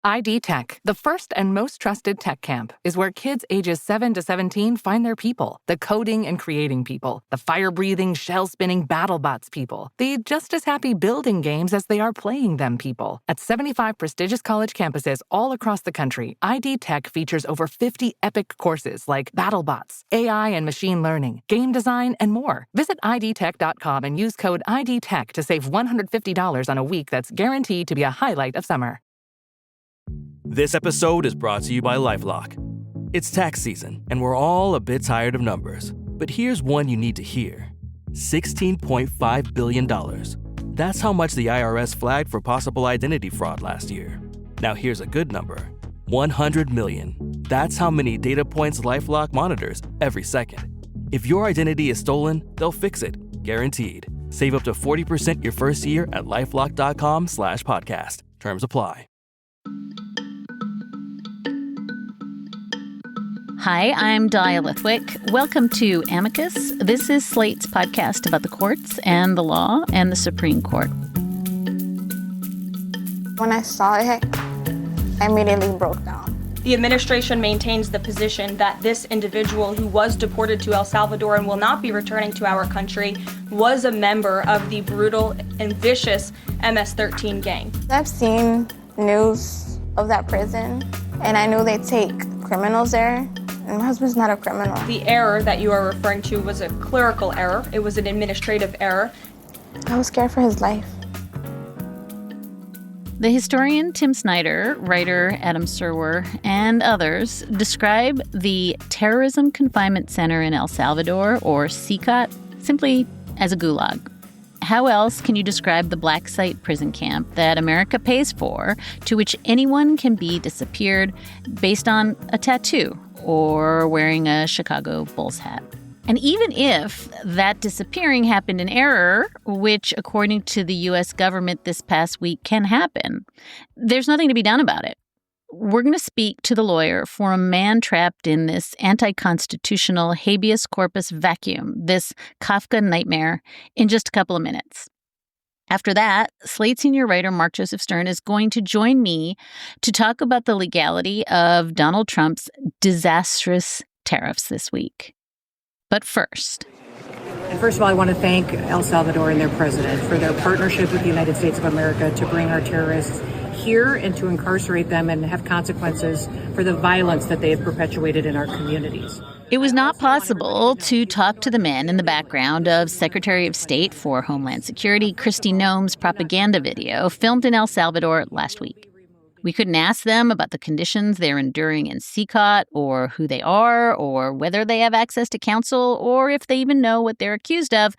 ID Tech, the first and most trusted tech camp, is where kids ages 7 to 17 find their people. The coding and creating people. The fire-breathing, shell-spinning BattleBots people. The just-as-happy building games as they are playing them people. At 75 prestigious college campuses all across the country, ID Tech features over 50 epic courses like BattleBots, AI and machine learning, game design, and more. Visit idtech.com and use code IDTech to save $150 on a week that's guaranteed to be a highlight of summer. This episode is brought to you by LifeLock. It's tax season, and we're all a bit tired of numbers. But here's one you need to hear. $16.5 billion. That's how much the IRS flagged for possible identity fraud last year. Now here's a good number. 100 million. That's how many data points LifeLock monitors every second. If your identity is stolen, they'll fix it, guaranteed. Save up to 40% your first year at LifeLock.com/podcast. Terms apply. Hi, I'm Dahlia Lithwick. Welcome to Amicus. This is Slate's podcast about the courts and the law and the Supreme Court. When I saw it, I immediately broke down. The administration maintains the position that this individual who was deported to El Salvador and will not be returning to our country was a member of the brutal and vicious MS-13 gang. I've seen news of that prison, and I knew they take criminals there. And my husband's not a criminal. The error that you are referring to was a clerical error. It was an administrative error. I was scared for his life. The historian Tim Snyder, writer Adam Serwer, and others describe the Terrorism Confinement Center in El Salvador, or CECOT, simply as a gulag. How else can you describe the black site prison camp that America pays for, to which anyone can be disappeared based on a tattoo or wearing a Chicago Bulls hat? And even if that disappearing happened in error, which according to the U.S. government this past week can happen, there's nothing to be done about it. We're going to speak to the lawyer for a man trapped in this anti-constitutional habeas corpus vacuum, this Kafka nightmare, in just a couple of minutes. After that, Slate senior writer Mark Joseph Stern is going to join me to talk about the legality of Donald Trump's disastrous tariffs this week. But first. And first of all, I want to thank El Salvador and their president for their partnership with the United States of America to bring our terrorists here and to incarcerate them and have consequences for the violence that they have perpetuated in our communities. It was not possible to talk to the men in the background of Secretary of State for Homeland Security Kristi Noem's propaganda video filmed in El Salvador last week. We couldn't ask them about the conditions they're enduring in CECOT, or who they are, or whether they have access to counsel, or if they even know what they're accused of,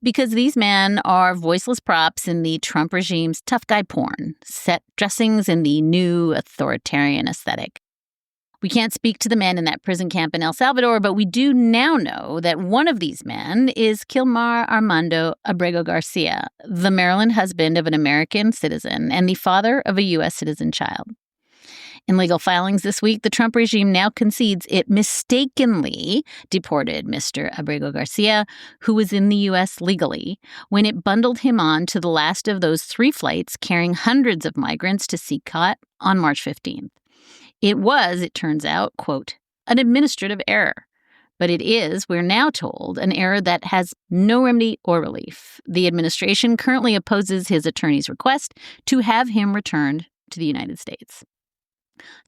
because these men are voiceless props in the Trump regime's tough guy porn, set dressings in the new authoritarian aesthetic. We can't speak to the men in that prison camp in El Salvador, but we do now know that one of these men is Kilmar Armando Abrego Garcia, the Maryland husband of an American citizen and the father of a U.S. citizen child. In legal filings this week, the Trump regime now concedes it mistakenly deported Mr. Abrego Garcia, who was in the U.S. legally, when it bundled him on to the last of those 3 flights carrying hundreds of migrants to CECOT on March 15th. It was, it turns out, quote, an administrative error. But it is, we're now told, an error that has no remedy or relief. The administration currently opposes his attorney's request to have him returned to the United States.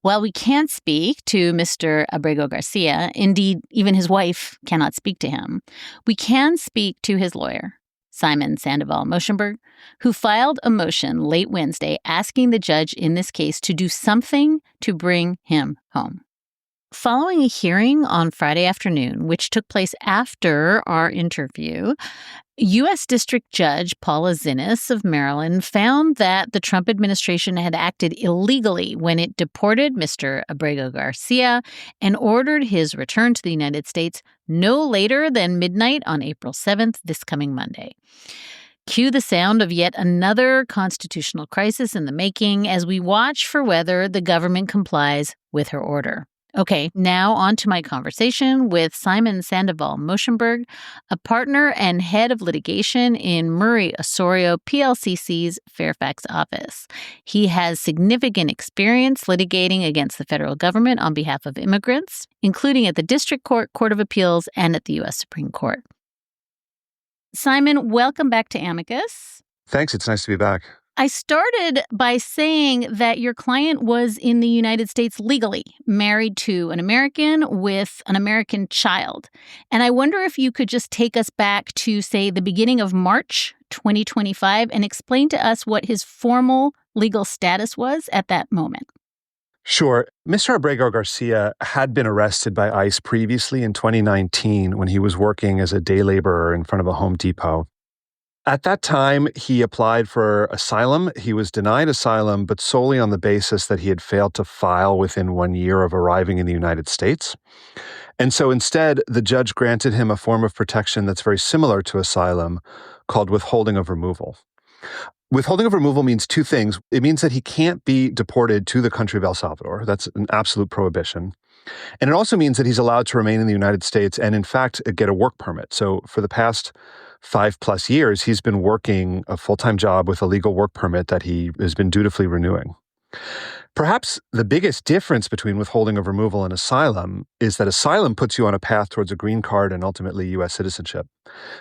While we can't speak to Mr. Abrego Garcia, indeed, even his wife cannot speak to him, we can speak to his lawyer, Simon Sandoval-Moshenberg, who filed a motion late Wednesday asking the judge in this case to do something to bring him home. Following a hearing on Friday afternoon, which took place after our interview, U.S. District Judge Paula Zinnes of Maryland found that the Trump administration had acted illegally when it deported Mr. Abrego Garcia and ordered his return to the United States no later than midnight on April 7th, this coming Monday. Cue the sound of yet another constitutional crisis in the making as we watch for whether the government complies with her order. Okay, now on to my conversation with Simon Sandoval-Moshenberg, a partner and head of litigation in Murray Osorio PLCC's Fairfax office. He has significant experience litigating against the federal government on behalf of immigrants, including at the District Court, Court of Appeals, and at the U.S. Supreme Court. Simon, welcome back to Amicus. Thanks. It's nice to be back. I started by saying that your client was in the United States legally, married to an American with an American child. And I wonder if you could just take us back to, say, the beginning of March 2025 and explain to us what his formal legal status was at that moment. Sure. Mr. Abrego Garcia had been arrested by ICE previously in 2019 when he was working as a day laborer in front of a Home Depot. At that time, he applied for asylum. He was denied asylum, but solely on the basis that he had failed to file within 1 year of arriving in the United States. And so instead, the judge granted him a form of protection that's very similar to asylum called withholding of removal. Withholding of removal means two things. It means that he can't be deported to the country of El Salvador. That's an absolute prohibition. And it also means that he's allowed to remain in the United States and, in fact, get a work permit. So for the past 5+ years, he's been working a full-time job with a legal work permit that he has been dutifully renewing. Perhaps the biggest difference between withholding of removal and asylum is that asylum puts you on a path towards a green card and ultimately U.S. citizenship.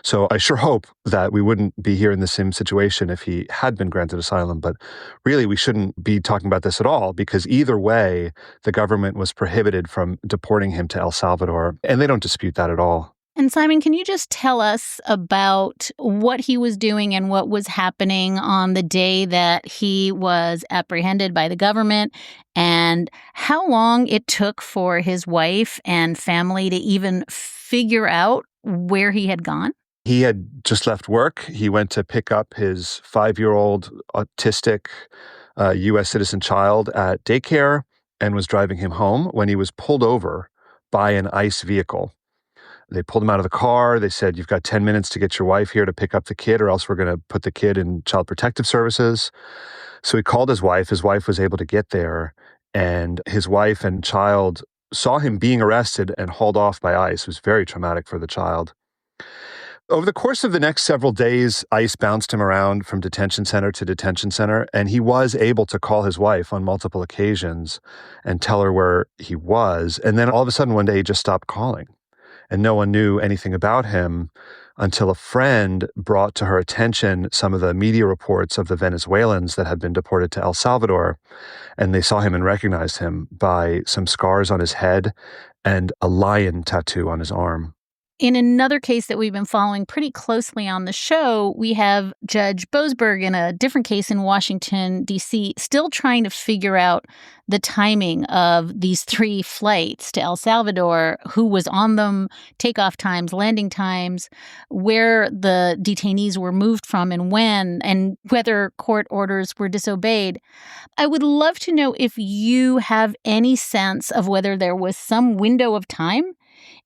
So I sure hope that we wouldn't be here in the same situation if he had been granted asylum, but really we shouldn't be talking about this at all because either way, the government was prohibited from deporting him to El Salvador, and they don't dispute that at all. And Simon, can you just tell us about what he was doing and what was happening on the day that he was apprehended by the government and how long it took for his wife and family to even figure out where he had gone? He had just left work. He went to pick up his 5-year-old autistic U.S. citizen child at daycare and was driving him home when he was pulled over by an ICE vehicle. They pulled him out of the car. They said, "You've got 10 minutes to get your wife here to pick up the kid, or else we're going to put the kid in Child Protective Services." So he called his wife. His wife was able to get there, and his wife and child saw him being arrested and hauled off by ICE. It was very traumatic for the child. Over the course of the next several days, ICE bounced him around from detention center to detention center, and he was able to call his wife on multiple occasions and tell her where he was. And then all of a sudden, one day, he just stopped calling. And no one knew anything about him until a friend brought to her attention some of the media reports of the Venezuelans that had been deported to El Salvador. And they saw him and recognized him by some scars on his head and a lion tattoo on his arm. In another case that we've been following pretty closely on the show, we have Judge Boasberg in a different case in Washington, D.C., still trying to figure out the timing of these 3 flights to El Salvador, who was on them, takeoff times, landing times, where the detainees were moved from and when, and whether court orders were disobeyed. I would love to know if you have any sense of whether there was some window of time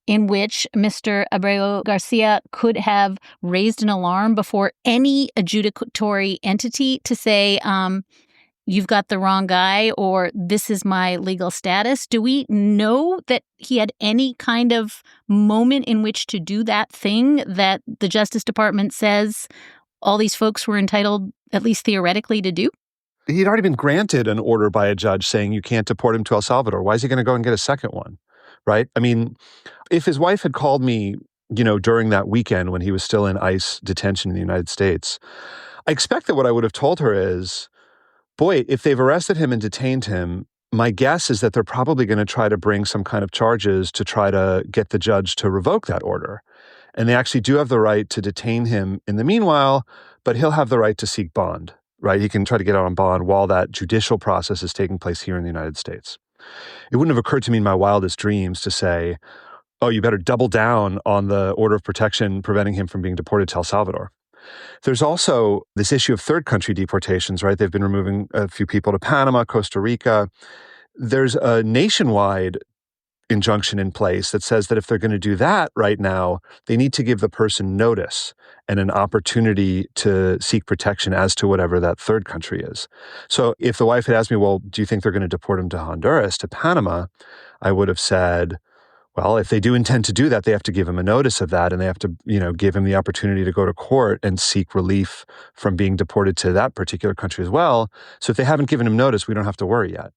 in which Mr. Abrego Garcia could have raised an alarm before any adjudicatory entity to say, you've got the wrong guy, or this is my legal status. Do we know that he had any kind of moment in which to do that thing that the Justice Department says all these folks were entitled, at least theoretically, to do? He'd already been granted an order by a judge saying you can't deport him to El Salvador. Why is he going to go and get a second one? Right? I mean, if his wife had called me, during that weekend when he was still in ICE detention in the United States, I expect that what I would have told her is, boy, if they've arrested him and detained him, my guess is that they're probably going to try to bring some kind of charges to try to get the judge to revoke that order. And they actually do have the right to detain him in the meanwhile, but he'll have the right to seek bond, right? He can try to get out on bond while that judicial process is taking place here in the United States. It wouldn't have occurred to me in my wildest dreams to say, oh, you better double down on the order of protection preventing him from being deported to El Salvador. There's also this issue of third country deportations, right? They've been removing a few people to Panama, Costa Rica. There's a nationwide injunction in place that says that if they're going to do that right now, they need to give the person notice and an opportunity to seek protection as to whatever that third country is. So if the wife had asked me, well, do you think they're going to deport him to Honduras, to Panama? I would have said, well, if they do intend to do that, they have to give him a notice of that, and they have to, give him the opportunity to go to court and seek relief from being deported to that particular country as well. So if they haven't given him notice, we don't have to worry yet.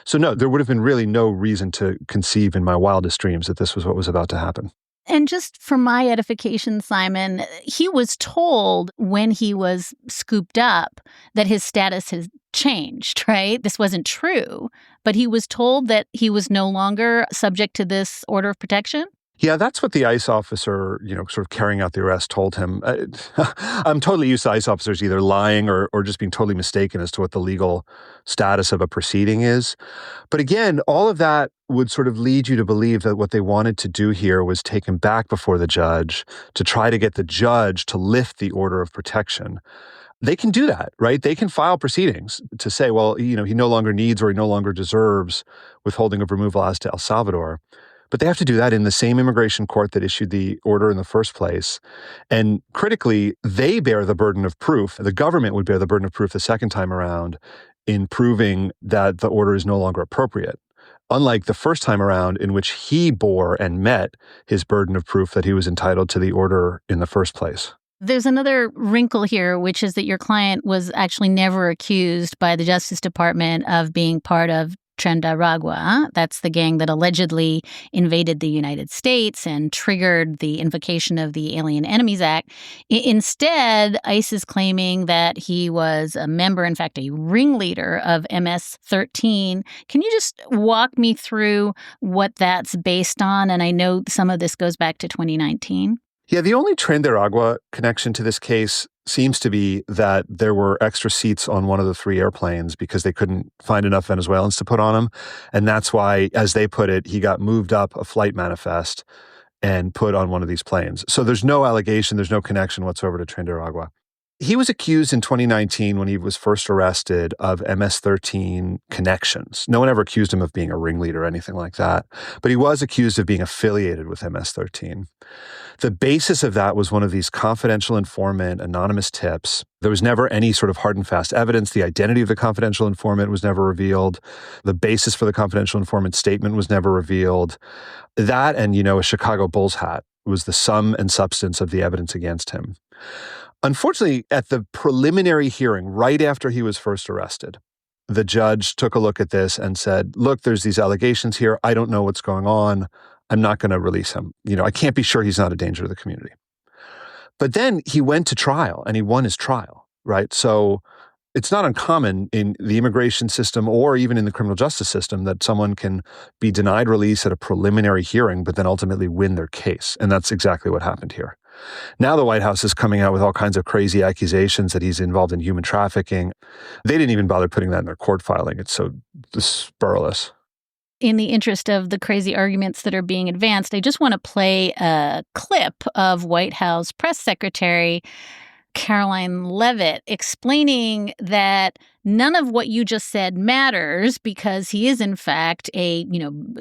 So no, there would have been really no reason to conceive in my wildest dreams that this was what was about to happen. And just for my edification, Simon, he was told when he was scooped up that his status has changed, right? This wasn't true, but he was told that he was no longer subject to this order of protection? Yeah, that's what the ICE officer, sort of carrying out the arrest told him. I'm totally used to ICE officers either lying or just being totally mistaken as to what the legal status of a proceeding is. But again, all of that would sort of lead you to believe that what they wanted to do here was take him back before the judge to try to get the judge to lift the order of protection. They can do that, right? They can file proceedings to say, well, he no longer needs or he no longer deserves withholding of removal as to El Salvador. But they have to do that in the same immigration court that issued the order in the first place. And critically, they bear the burden of proof. The government would bear the burden of proof the second time around in proving that the order is no longer appropriate. Unlike the first time around in which he bore and met his burden of proof that he was entitled to the order in the first place. There's another wrinkle here, which is that your client was actually never accused by the Justice Department of being part of Tren de Aragua. That's the gang that allegedly invaded the United States and triggered the invocation of the Alien Enemies Act. Instead, ICE is claiming that he was a member, in fact, a ringleader of MS-13. Can you just walk me through what that's based on? And I know some of this goes back to 2019. Yeah, the only Tren de Aragua connection to this case seems to be that there were extra seats on one of the three airplanes because they couldn't find enough Venezuelans to put on them. And that's why, as they put it, he got moved up a flight manifest and put on one of these planes. So there's no allegation, there's no connection whatsoever to Tren de Aragua. He was accused in 2019 when he was first arrested of MS-13 connections. No one ever accused him of being a ringleader or anything like that, but he was accused of being affiliated with MS-13. The basis of that was one of these confidential informant anonymous tips. There was never any sort of hard and fast evidence. The identity of the confidential informant was never revealed. The basis for the confidential informant statement was never revealed. That and, a Chicago Bulls hat was the sum and substance of the evidence against him. Unfortunately, at the preliminary hearing, right after he was first arrested, the judge took a look at this and said, look, there's these allegations here. I don't know what's going on. I'm not going to release him. I can't be sure he's not a danger to the community. But then he went to trial and he won his trial, right? So it's not uncommon in the immigration system or even in the criminal justice system that someone can be denied release at a preliminary hearing, but then ultimately win their case. And that's exactly what happened here. Now the White House is coming out with all kinds of crazy accusations that he's involved in human trafficking. They didn't even bother putting that in their court filing. It's so scurrilous. In the interest of the crazy arguments that are being advanced, I just want to play a clip of White House Press Secretary Karoline Leavitt explaining that none of what you just said matters because he is, in fact, a,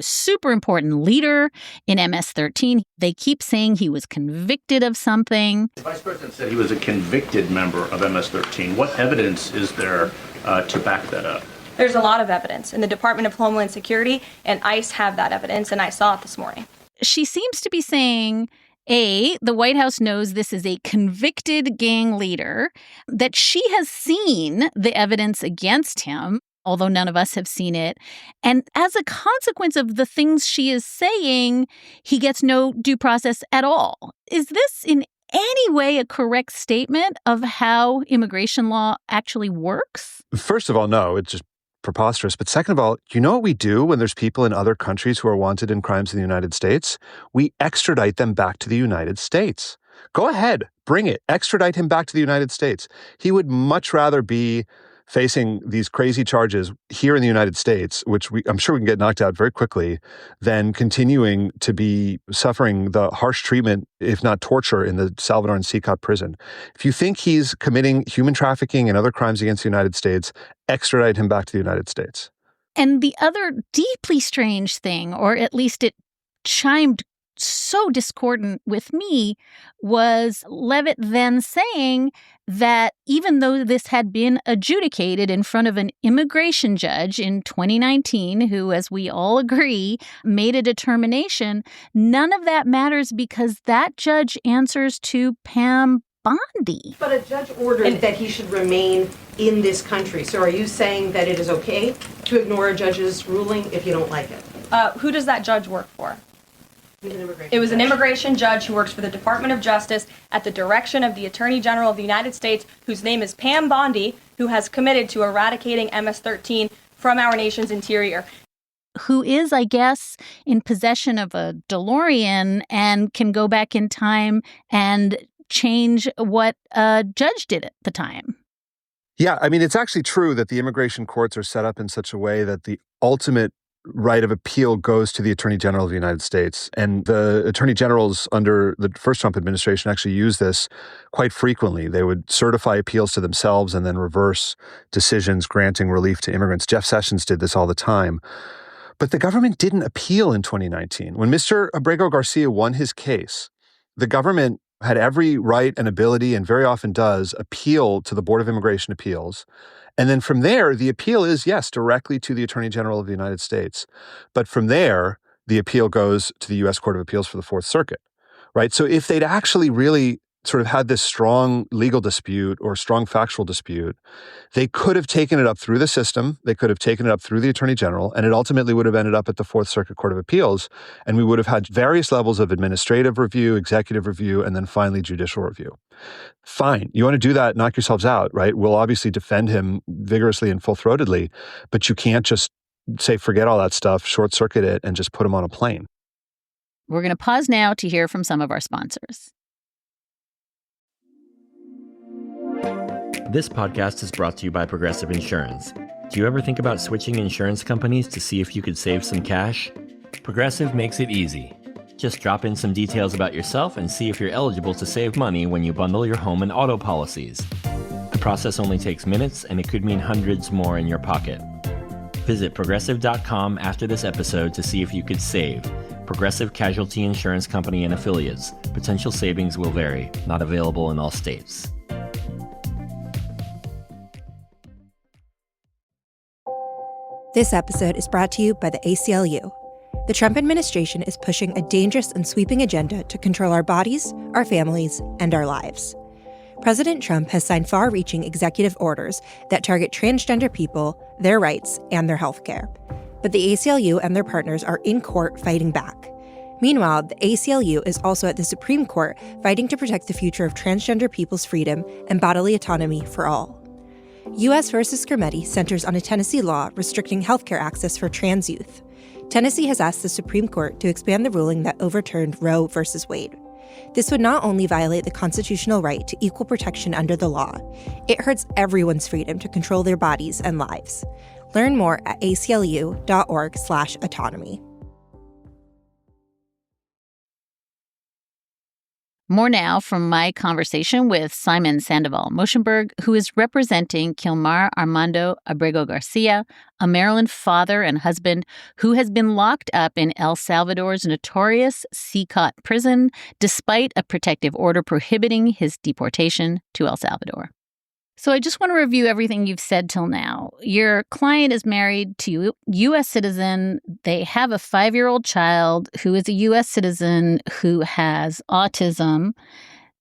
super important leader in MS-13. They keep saying he was convicted of something. The Vice President said he was a convicted member of MS-13. What evidence is there to back that up? There's a lot of evidence, and the Department of Homeland Security and ICE have that evidence, and I saw it this morning. She seems to be saying, A, the White House knows this is a convicted gang leader, that she has seen the evidence against him, although none of us have seen it. And as a consequence of the things she is saying, he gets no due process at all. Is this in any way a correct statement of how immigration law actually works? First of all, no, it's just preposterous. But second of all, you know what we do when there's people in other countries who are wanted in crimes in the United States? We extradite them back to the United States. Go ahead, bring it. Extradite him back to the United States. He would much rather be facing these crazy charges here in the United States, which I'm sure we can get knocked out very quickly, than continuing to be suffering the harsh treatment, if not torture, in the Salvadoran CECOT prison. If you think he's committing human trafficking and other crimes against the United States, extradite him back to the United States. And the other deeply strange thing, or at least it chimed so discordant with me, was Levitt then saying that even though this had been adjudicated in front of an immigration judge in 2019, who, as we all agree, made a determination, none of that matters because that judge answers to Pam Bondi. But a judge ordered that he should remain in this country. So are you saying that it is okay to ignore a judge's ruling if you don't like it? Who does that judge work for? It was an immigration judge who works for the Department of Justice at the direction of the Attorney General of the United States, whose name is Pam Bondi, who has committed to eradicating MS-13 from our nation's interior. Who is, I guess, in possession of a DeLorean and can go back in time and change what a judge did at the time. Yeah, I mean, it's actually true that the immigration courts are set up in such a way that the ultimate right of appeal goes to the Attorney General of the United States. And the Attorney Generals under the first Trump administration actually used this quite frequently. They would certify appeals to themselves and then reverse decisions granting relief to immigrants. Jeff Sessions did this all the time. But the government didn't appeal in 2019. When Mr. Abrego Garcia won his case, the government had every right and ability, and very often does, appeal to the Board of Immigration Appeals. And then from there, the appeal is, yes, directly to the Attorney General of the United States. But from there, the appeal goes to the U.S. Court of Appeals for the Fourth Circuit, right? So if they'd actually really sort of had this strong legal dispute or strong factual dispute, they could have taken it up through the system. They could have taken it up through the Attorney General, and it ultimately would have ended up at the Fourth Circuit Court of Appeals. And we would have had various levels of administrative review, executive review, and then finally judicial review. Fine. You want to do that, knock yourselves out, right? We'll obviously defend him vigorously and full-throatedly, but you can't just say, forget all that stuff, short circuit it, and just put him on a plane. We're going to pause now to hear from some of our sponsors. This podcast is brought to you by Progressive Insurance. Do you ever think about switching insurance companies to see if you could save some cash? Progressive makes it easy. Just drop in some details about yourself and see if you're eligible to save money when you bundle your home and auto policies. The process only takes minutes, and it could mean hundreds more in your pocket. Visit Progressive.com after this episode to see if you could save. Progressive Casualty Insurance Company and Affiliates. Potential savings will vary. Not available in all states. This episode is brought to you by the ACLU. The Trump administration is pushing a dangerous and sweeping agenda to control our bodies, our families, and our lives. President Trump has signed far-reaching executive orders that target transgender people, their rights, and their health care. But the ACLU and their partners are in court fighting back. Meanwhile, the ACLU is also at the Supreme Court fighting to protect the future of transgender people's freedom and bodily autonomy for all. U.S. v. Skrmetti centers on a Tennessee law restricting healthcare access for trans youth. Tennessee has asked the Supreme Court to expand the ruling that overturned Roe v. Wade. This would not only violate the constitutional right to equal protection under the law, it hurts everyone's freedom to control their bodies and lives. Learn more at aclu.org/autonomy. More now from my conversation with Simon Sandoval-Moshenberg, who is representing Kilmar Armando Abrego Garcia, a Maryland father and husband who has been locked up in El Salvador's notorious CECOT prison despite a protective order prohibiting his deportation to El Salvador. So I just want to review everything you've said till now. Your client is married to a U.S. citizen. They have a 5-year-old child who is a U.S. citizen who has autism.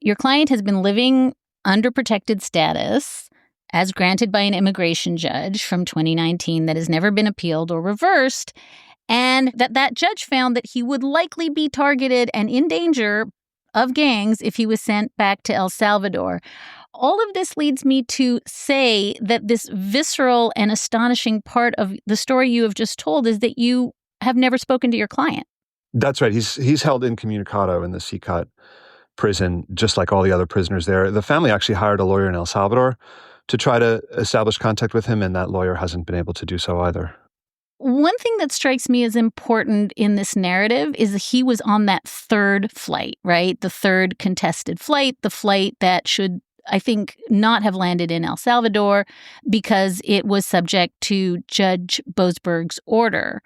Your client has been living under protected status as granted by an immigration judge from 2019 that has never been appealed or reversed, and that judge found that he would likely be targeted and in danger of gangs if he was sent back to El Salvador. All of this leads me to say that this visceral and astonishing part of the story you have just told is that you have never spoken to your client. That's right. He's held incommunicado in the CECOT prison, just like all the other prisoners there. The family actually hired a lawyer in El Salvador to try to establish contact with him, and that lawyer hasn't been able to do so either. One thing that strikes me as important in this narrative is that he was on that third flight, right? The third contested flight, the flight that should I think, not have landed in El Salvador because it was subject to Judge Boasberg's order.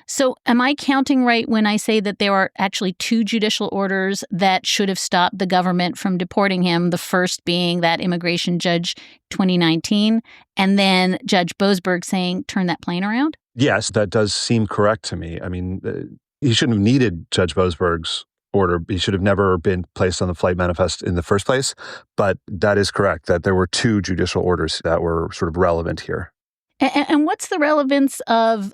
So am I counting right when I say that there are actually 2 judicial orders that should have stopped the government from deporting him, the first being that immigration judge 2019, and then Judge Boasberg saying, turn that plane around? Yes, that does seem correct to me. I mean, he shouldn't have needed Judge Boasberg's order. He should have never been placed on the flight manifest in the first place. But that is correct, that there were 2 judicial orders that were sort of relevant here. And what's the relevance of,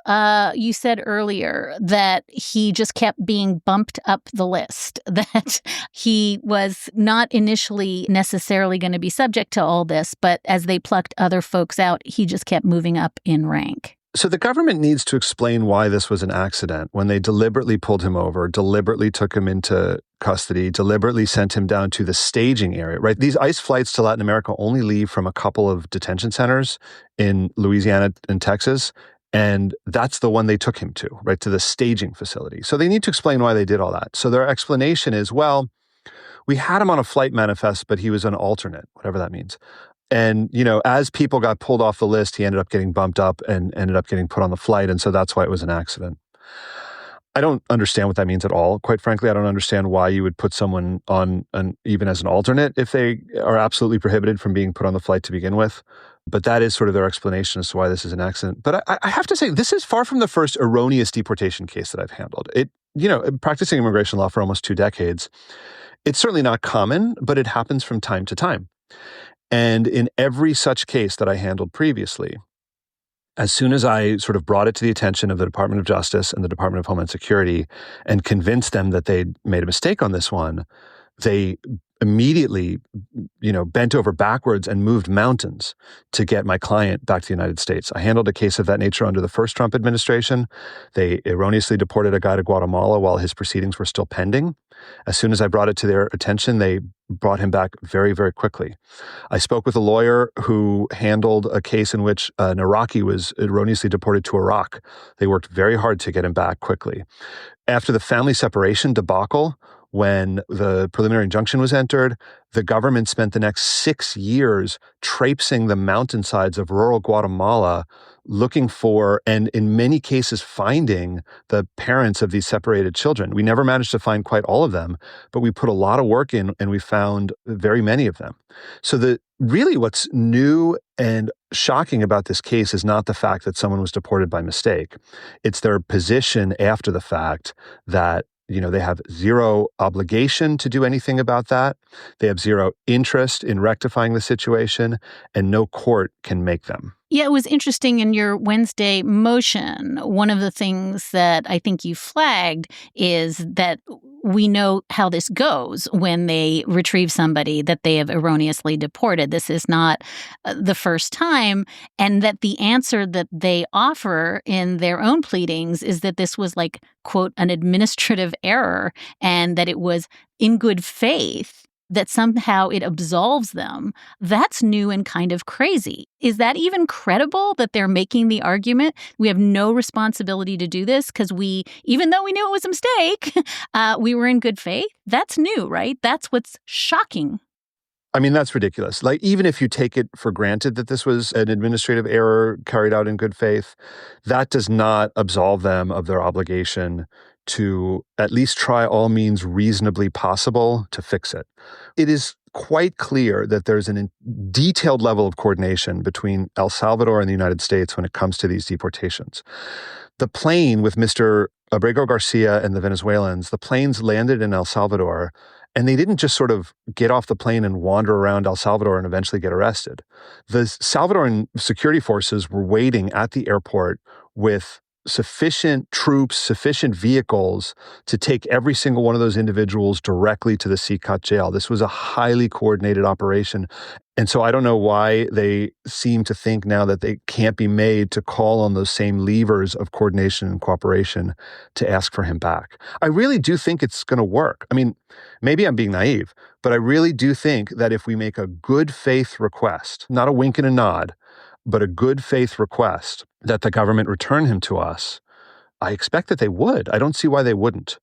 you said earlier that he just kept being bumped up the list, that he was not initially necessarily going to be subject to all this, but as they plucked other folks out, he just kept moving up in rank? So the government needs to explain why this was an accident when they deliberately pulled him over, deliberately took him into custody, deliberately sent him down to the staging area, right? These ICE flights to Latin America only leave from a couple of detention centers in Louisiana and Texas. And that's the one they took him to, right? To the staging facility. So they need to explain why they did all that. So their explanation is, well, we had him on a flight manifest, but he was an alternate, whatever that means. And, as people got pulled off the list, he ended up getting bumped up and ended up getting put on the flight. And so that's why it was an accident. I don't understand what that means at all. Quite frankly, I don't understand why you would put someone on even as an alternate if they are absolutely prohibited from being put on the flight to begin with. But that is sort of their explanation as to why this is an accident. But I have to say, this is far from the first erroneous deportation case that I've handled. Practicing immigration law for almost 2 decades, it's certainly not common, but it happens from time to time. And in every such case that I handled previously, as soon as I sort of brought it to the attention of the Department of Justice and the Department of Homeland Security and convinced them that they'd made a mistake on this one, they immediately, bent over backwards and moved mountains to get my client back to the United States. I handled a case of that nature under the first Trump administration. They erroneously deported a guy to Guatemala while his proceedings were still pending. As soon as I brought it to their attention, they brought him back very, very quickly. I spoke with a lawyer who handled a case in which an Iraqi was erroneously deported to Iraq. They worked very hard to get him back quickly. After the family separation debacle, when the preliminary injunction was entered, the government spent the next 6 years traipsing the mountainsides of rural Guatemala looking for, and in many cases finding, the parents of these separated children. We never managed to find quite all of them, but we put a lot of work in and we found very many of them. So really what's new and shocking about this case is not the fact that someone was deported by mistake. It's their position after the fact that they have zero obligation to do anything about that. They have zero interest in rectifying the situation, and no court can make them. Yeah, it was interesting in your Wednesday motion. One of the things that I think you flagged is that we know how this goes when they retrieve somebody that they have erroneously deported. This is not the first time, and that the answer that they offer in their own pleadings is that this was like, quote, an administrative error, and that it was in good faith, that somehow it absolves them. That's new and kind of crazy. Is that even credible that they're making the argument? We have no responsibility to do this because even though we knew it was a mistake, we were in good faith? That's new, right? That's what's shocking. I mean, that's ridiculous. Like, even if you take it for granted that this was an administrative error carried out in good faith, that does not absolve them of their obligation to at least try all means reasonably possible to fix it. It is quite clear that there's a detailed level of coordination between El Salvador and the United States when it comes to these deportations. The plane with Mr. Abrego Garcia and the Venezuelans, the planes landed in El Salvador, and they didn't just sort of get off the plane and wander around El Salvador and eventually get arrested. The Salvadoran security forces were waiting at the airport with sufficient troops, sufficient vehicles to take every single one of those individuals directly to the CECOT jail. This was a highly coordinated operation. And so I don't know why they seem to think now that they can't be made to call on those same levers of coordination and cooperation to ask for him back. I really do think it's going to work. I mean, maybe I'm being naive, but I really do think that if we make a good faith request, not a wink and a nod, but a good faith request that the government return him to us, I expect that they would. I don't see why they wouldn't.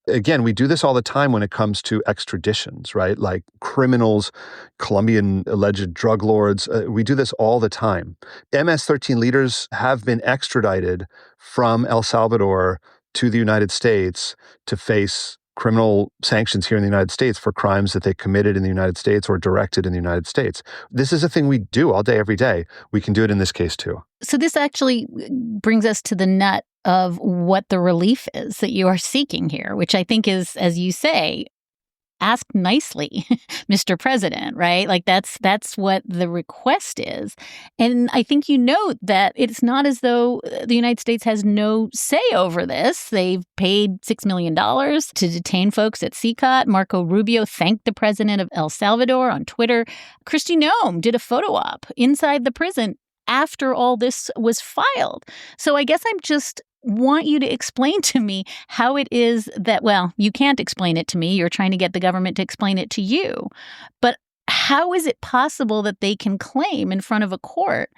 Again, we do this all the time when it comes to extraditions, right? Like criminals, Colombian alleged drug lords. We do this all the time. MS-13 leaders have been extradited from El Salvador to the United States to face criminal sanctions here in the United States for crimes that they committed in the United States or directed in the United States. This is a thing we do all day, every day. We can do it in this case too. So this actually brings us to the nut of what the relief is that you are seeking here, which I think is, as you say, ask nicely, Mr. President, right? Like that's what the request is. And I think you note that it's not as though the United States has no say over this. They've paid $6 million to detain folks at CECOT. Marco Rubio thanked the president of El Salvador on Twitter. Kristi Noem did a photo op inside the prison after all this was filed. So I guess I'm just want you to explain to me how it is that, well, you can't explain it to me. You're trying to get the government to explain it to you. But how is it possible that they can claim in front of a court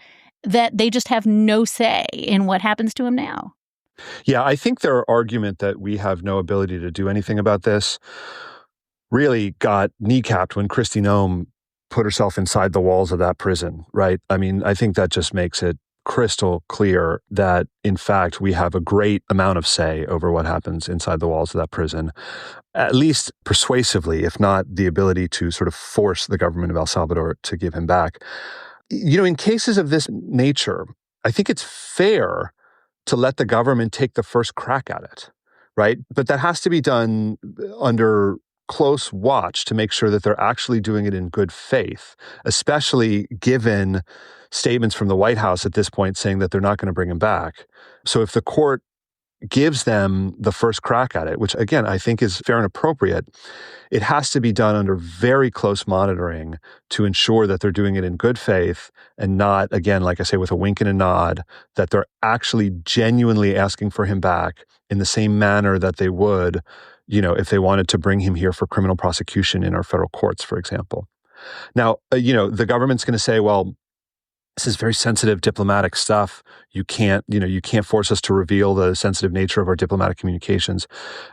that they just have no say in what happens to him now? Yeah, I think their argument that we have no ability to do anything about this really got kneecapped when Kristi Noem put herself inside the walls of that prison, right? I mean, I think that just makes it crystal clear that, in fact, we have a great amount of say over what happens inside the walls of that prison, at least persuasively, if not the ability to sort of force the government of El Salvador to give him back. You know, in cases of this nature, I think it's fair to let the government take the first crack at it, right? But that has to be done under close watch to make sure that they're actually doing it in good faith, especially given statements from the White House at this point saying that they're not going to bring him back. So if the court gives them the first crack at it, which again, I think is fair and appropriate, it has to be done under very close monitoring to ensure that they're doing it in good faith and not, again, like I say, with a wink and a nod, that they're actually genuinely asking for him back in the same manner that they would, you know, if they wanted to bring him here for criminal prosecution in our federal courts, for example. Now, the government's going to say, well, this is very sensitive diplomatic stuff. You can't force us to reveal the sensitive nature of our diplomatic communications.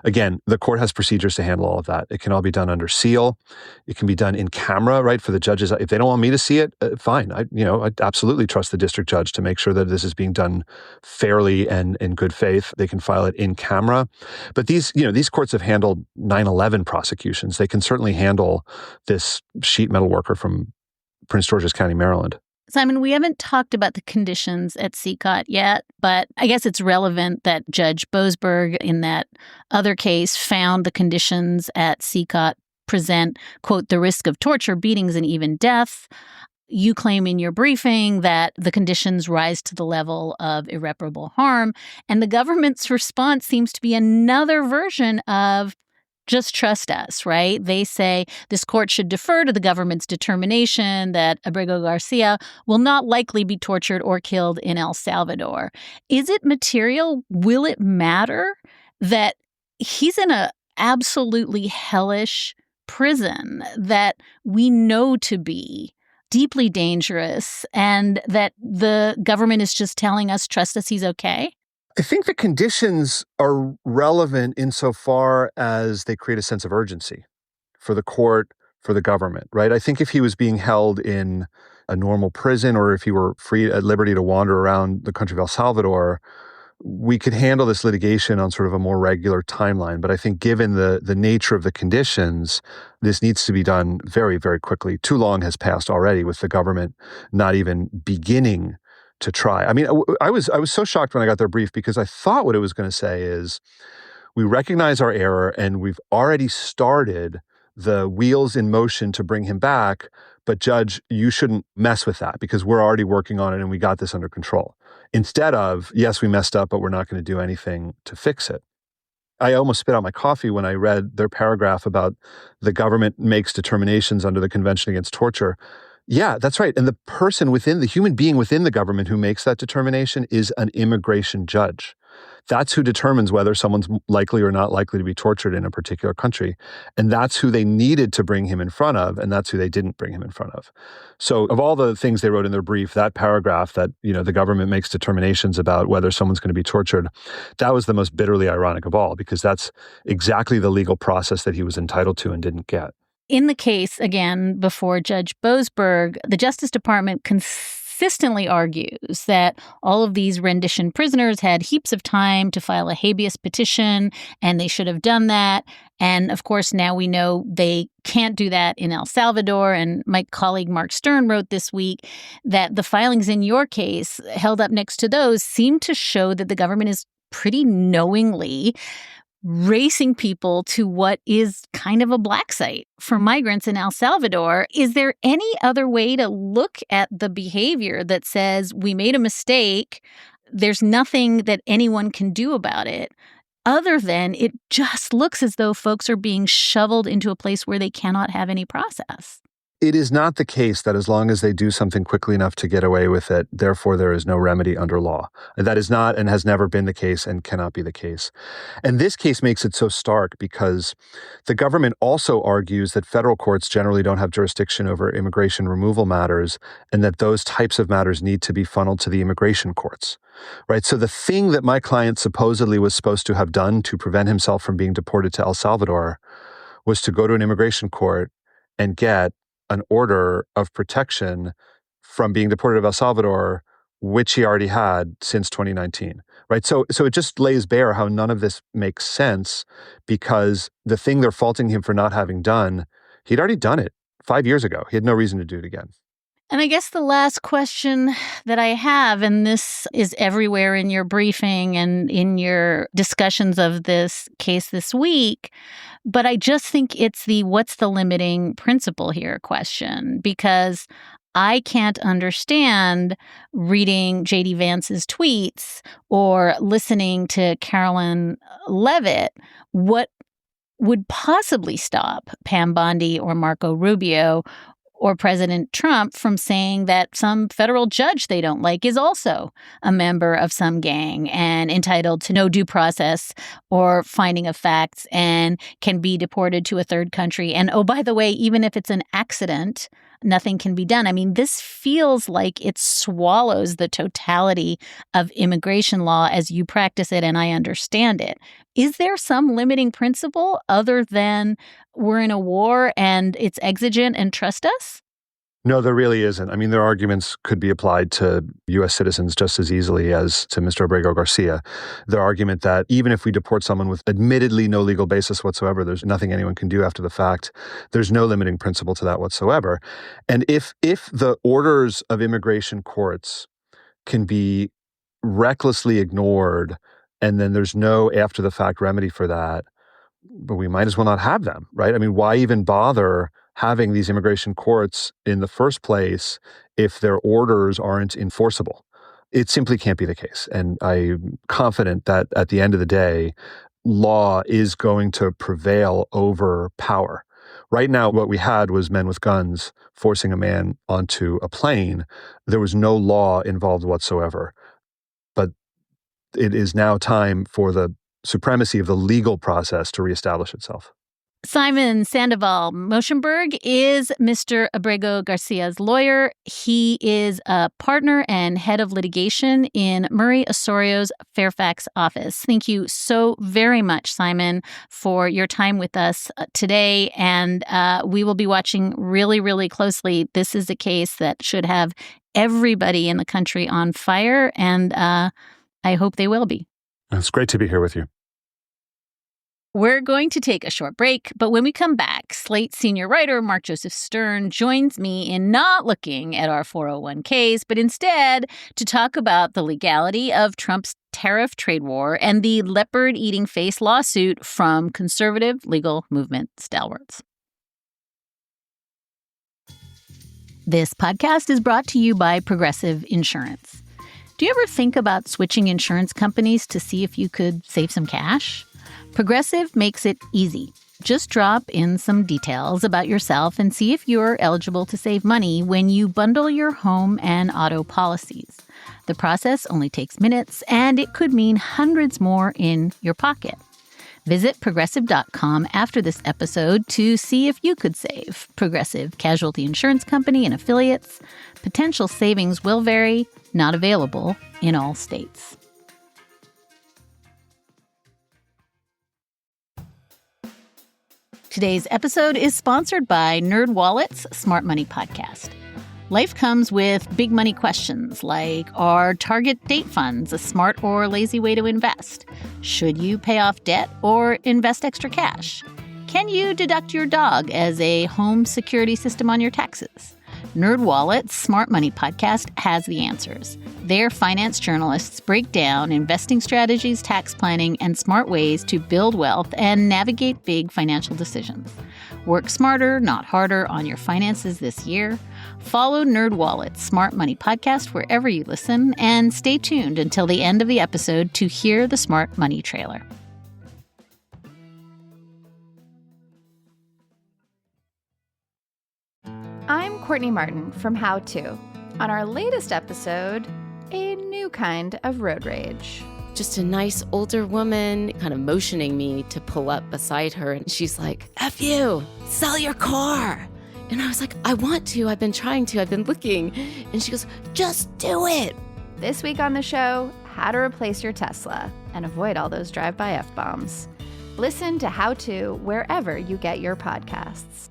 Again, the court has procedures to handle all of that. It can all be done under seal. It can be done in camera, right? For the judges, if they don't want me to see it, fine. I absolutely trust the district judge to make sure that this is being done fairly and in good faith. They can file it in camera. But these courts have handled 9/11 prosecutions. They can certainly handle this sheet metal worker from Prince George's County, Maryland. Simon, we haven't talked about the conditions at CECOT yet, but I guess it's relevant that Judge Boasberg in that other case found the conditions at CECOT present, quote, the risk of torture, beatings, and even death. You claim in your briefing that the conditions rise to the level of irreparable harm, and the government's response seems to be another version of just trust us, right? They say this court should defer to the government's determination that Abrego Garcia will not likely be tortured or killed in El Salvador. Is it material? Will it matter that he's in a absolutely hellish prison that we know to be deeply dangerous and that the government is just telling us, trust us, he's okay? I think the conditions are relevant insofar as they create a sense of urgency for the court, for the government, right? I think if he was being held in a normal prison or if he were free at liberty to wander around the country of El Salvador, we could handle this litigation on sort of a more regular timeline. But I think given the nature of the conditions, this needs to be done very, very quickly. Too long has passed already with the government not even beginning to try. I mean, I was so shocked when I got their brief because I thought what it was going to say is we recognize our error and we've already started the wheels in motion to bring him back, but Judge, you shouldn't mess with that because we're already working on it and we got this under control. Instead of, yes, we messed up, but we're not going to do anything to fix it. I almost spit out my coffee when I read their paragraph about the government makes determinations under the Convention Against Torture. Yeah, that's right. And the human being within the government who makes that determination is an immigration judge. That's who determines whether someone's likely or not likely to be tortured in a particular country. And that's who they needed to bring him in front of, and that's who they didn't bring him in front of. So of all the things they wrote in their brief, that paragraph that, the government makes determinations about whether someone's going to be tortured, that was the most bitterly ironic of all, because that's exactly the legal process that he was entitled to and didn't get. In the case, again, before Judge Boasberg, the Justice Department consistently argues that all of these rendition prisoners had heaps of time to file a habeas petition, and they should have done that. And of course, now we know they can't do that in El Salvador. And my colleague Mark Stern wrote this week that the filings in your case, held up next to those, seem to show that the government is pretty knowingly racing people to what is kind of a black site for migrants in El Salvador. Is there any other way to look at the behavior that says we made a mistake, there's nothing that anyone can do about it, other than it just looks as though folks are being shoveled into a place where they cannot have any process? It is not the case that as long as they do something quickly enough to get away with it, therefore there is no remedy under law. That is not and has never been the case and cannot be the case. And this case makes it so stark because the government also argues that federal courts generally don't have jurisdiction over immigration removal matters and that those types of matters need to be funneled to the immigration courts. Right? So the thing that my client supposedly was supposed to have done to prevent himself from being deported to El Salvador was to go to an immigration court and get an order of protection from being deported to El Salvador, which he already had since 2019, right? So it just lays bare how none of this makes sense because the thing they're faulting him for not having done, he'd already done it 5 years ago. He had no reason to do it again. And I guess the last question that I have, and this is everywhere in your briefing and in your discussions of this case this week, but I just think it's the what's the limiting principle here question, because I can't understand reading J.D. Vance's tweets or listening to Carolyn Levitt what would possibly stop Pam Bondi or Marco Rubio or President Trump from saying that some federal judge they don't like is also a member of some gang and entitled to no due process or finding of facts and can be deported to a third country. And oh, by the way, even if it's an accident, nothing can be done. I mean, this feels like it swallows the totality of immigration law as you practice it and I understand it. Is there some limiting principle other than we're in a war and it's exigent and trust us? No, there really isn't. I mean, their arguments could be applied to U.S. citizens just as easily as to Mr. Abrego Garcia. Their argument that even if we deport someone with admittedly no legal basis whatsoever, there's nothing anyone can do after the fact. There's no limiting principle to that whatsoever. And if the orders of immigration courts can be recklessly ignored and then there's no after the fact remedy for that, but we might as well not have them, right? I mean, why even bother having these immigration courts in the first place if their orders aren't enforceable? It simply can't be the case. And I'm confident that at the end of the day, law is going to prevail over power. Right now, what we had was men with guns forcing a man onto a plane. There was no law involved whatsoever. But it is now time for the supremacy of the legal process to reestablish itself. Simon Sandoval-Moshenberg is Mr. Abrego Garcia's lawyer. He is a partner and head of litigation in Murray Osorio's Fairfax office. Thank you so very much, Simon, for your time with us today. And we will be watching really, really closely. This is a case that should have everybody in the country on fire, and I hope they will be. It's great to be here with you. We're going to take a short break, but when we come back, Slate senior writer Mark Joseph Stern joins me in not looking at our 401ks, but instead to talk about the legality of Trump's tariff trade war and the leopard-eating face lawsuit from conservative legal movement stalwarts. This podcast is brought to you by Progressive Insurance. Do you ever think about switching insurance companies to see if you could save some cash? Progressive makes it easy. Just drop in some details about yourself and see if you're eligible to save money when you bundle your home and auto policies. The process only takes minutes, and it could mean hundreds more in your pocket. Visit Progressive.com after this episode to see if you could save. Progressive Casualty Insurance Company and affiliates. Potential savings will vary, not available in all states. Today's episode is sponsored by NerdWallet's Smart Money Podcast. Life comes with big money questions like, are target date funds a smart or lazy way to invest? Should you pay off debt or invest extra cash? Can you deduct your dog as a home security system on your taxes? NerdWallet's Smart Money Podcast has the answers. Their finance journalists break down investing strategies, tax planning, and smart ways to build wealth and navigate big financial decisions. Work smarter, not harder on your finances this year. Follow NerdWallet's Smart Money Podcast wherever you listen, and stay tuned until the end of the episode to hear the Smart Money trailer. I'm Courtney Martin from How To. On our latest episode, a new kind of road rage. Just a nice older woman kind of motioning me to pull up beside her. And she's like, F you, sell your car. And I was like, I want to. I've been trying to. I've been looking. And she goes, just do it. This week on the show, how to replace your Tesla and avoid all those drive-by F-bombs. Listen to How To wherever you get your podcasts.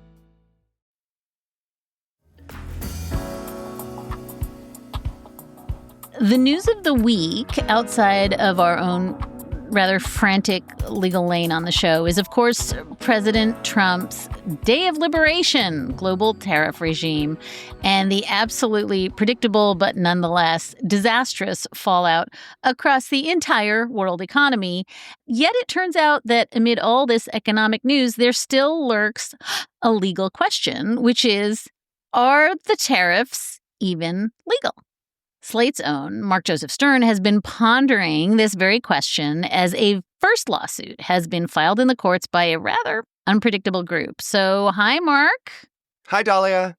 The news of the week, outside of our own rather frantic legal lane on the show, is, of course, President Trump's Day of Liberation global tariff regime and the absolutely predictable but nonetheless disastrous fallout across the entire world economy. Yet it turns out that amid all this economic news, there still lurks a legal question, which is, are the tariffs even legal? Slate's own Mark Joseph Stern has been pondering this very question as a first lawsuit has been filed in the courts by a rather unpredictable group. So, hi, Mark. Hi, Dahlia.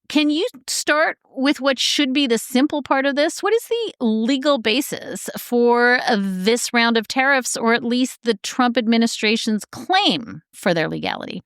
Can you start with what should be the simple part of this? What is the legal basis for this round of tariffs, or at least the Trump administration's claim for their legality?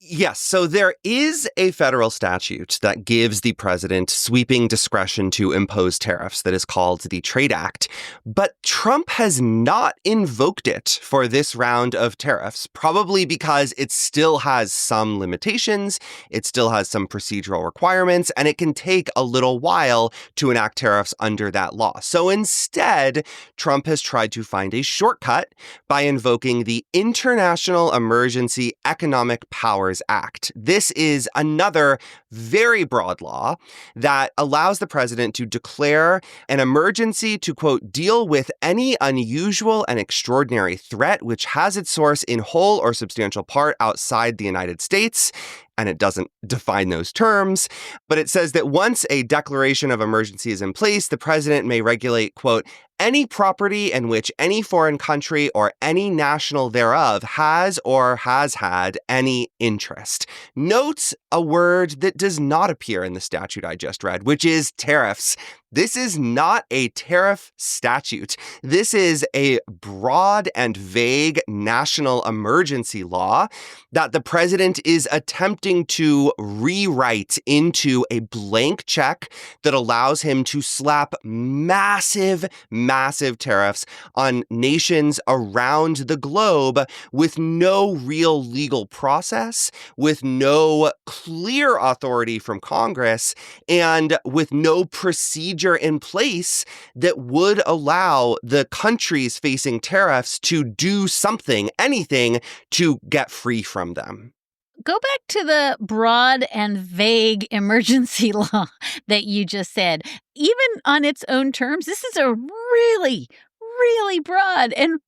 Yes, so there is a federal statute that gives the president sweeping discretion to impose tariffs that is called the Trade Act, but Trump has not invoked it for this round of tariffs, probably because it still has some limitations, it still has some procedural requirements, and it can take a little while to enact tariffs under that law. So instead, Trump has tried to find a shortcut by invoking the International Emergency Economic Powers Act. This is another very broad law that allows the president to declare an emergency to, quote, deal with any unusual and extraordinary threat which has its source in whole or substantial part outside the United States. And it doesn't define those terms, but it says that once a declaration of emergency is in place, the president may regulate, quote, any property in which any foreign country or any national thereof has or has had any interest. Note a word that does not appear in the statute I just read, which is tariffs. This is not a tariff statute. This is a broad and vague national emergency law that the president is attempting to rewrite into a blank check that allows him to slap massive tariffs on nations around the globe with no real legal process, with no clear authority from Congress, and with no procedure in place that would allow the countries facing tariffs to do something, anything, to get free from them. Go back to the broad and vague emergency law that you just said. Even on its own terms, this is a really broad and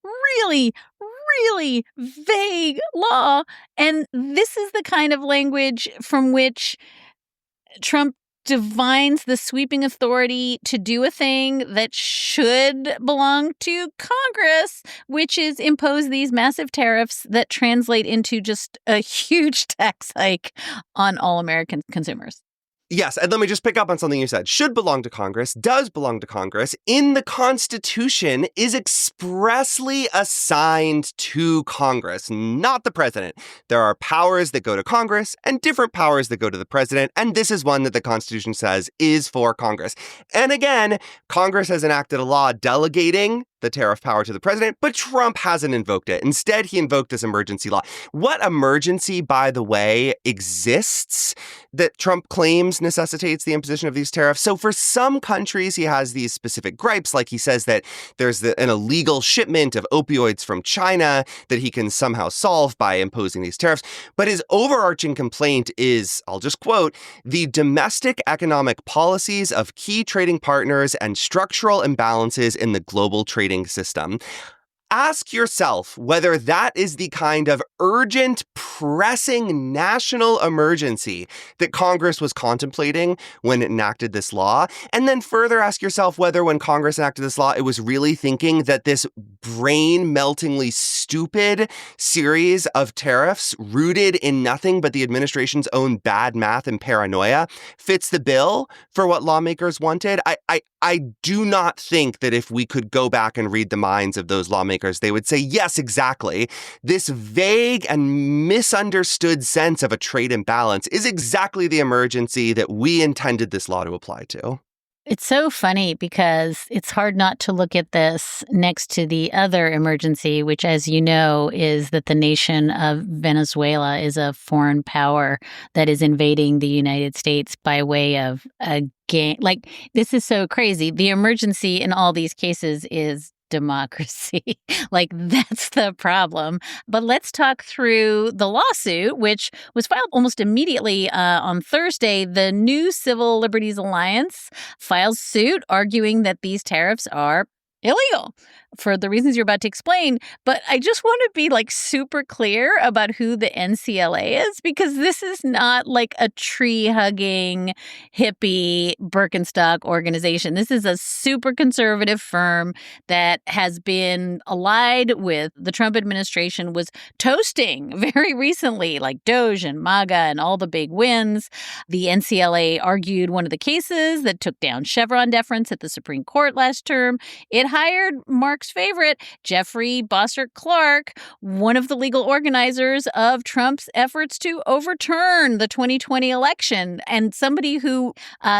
really vague law. And this is the kind of language from which Trump divines the sweeping authority to do a thing that should belong to Congress, which is impose these massive tariffs that translate into just a huge tax hike on all American consumers. Yes, and let me just pick up on something you said. Should belong to Congress, does belong to Congress, in the Constitution is expressly assigned to Congress, not the president. There are powers that go to Congress and different powers that go to the president, and this is one that the Constitution says is for Congress. And again, Congress has enacted a law delegating the tariff power to the president, but Trump hasn't invoked it. Instead, he invoked this emergency law. What emergency, by the way, exists that Trump claims necessitates the imposition of these tariffs? So for some countries, he has these specific gripes, like he says that there's an illegal shipment of opioids from China that he can somehow solve by imposing these tariffs. But his overarching complaint is, I'll just quote, the domestic economic policies of key trading partners and structural imbalances in the global trading system. Ask yourself whether that is the kind of urgent, pressing national emergency that Congress was contemplating when it enacted this law. And then further ask yourself whether when Congress enacted this law, it was really thinking that this brain-meltingly stupid series of tariffs rooted in nothing but the administration's own bad math and paranoia fits the bill for what lawmakers wanted. I do not think that if we could go back and read the minds of those lawmakers, they would say, yes, exactly. This vague and misunderstood sense of a trade imbalance is exactly the emergency that we intended this law to apply to. It's so funny because it's hard not to look at this next to the other emergency, which, as you know, is that the nation of Venezuela is a foreign power that is invading the United States by way of a game. Like, this is so crazy. The emergency in all these cases is democracy. Like, that's the problem. But let's talk through the lawsuit, which was filed almost immediately on Thursday. The New Civil Liberties Alliance files suit arguing that these tariffs are illegal for the reasons you're about to explain. But I just want to be super clear about who the NCLA is, because this is not like a tree-hugging, hippie Birkenstock organization. This is a super conservative firm that has been allied with the Trump administration, was toasting very recently, like Doge and MAGA and all the big wins. The NCLA argued one of the cases that took down Chevron deference at the Supreme Court last term. It hired Mark's favorite, Jeffrey Bossert Clark, one of the legal organizers of Trump's efforts to overturn the 2020 election, and somebody who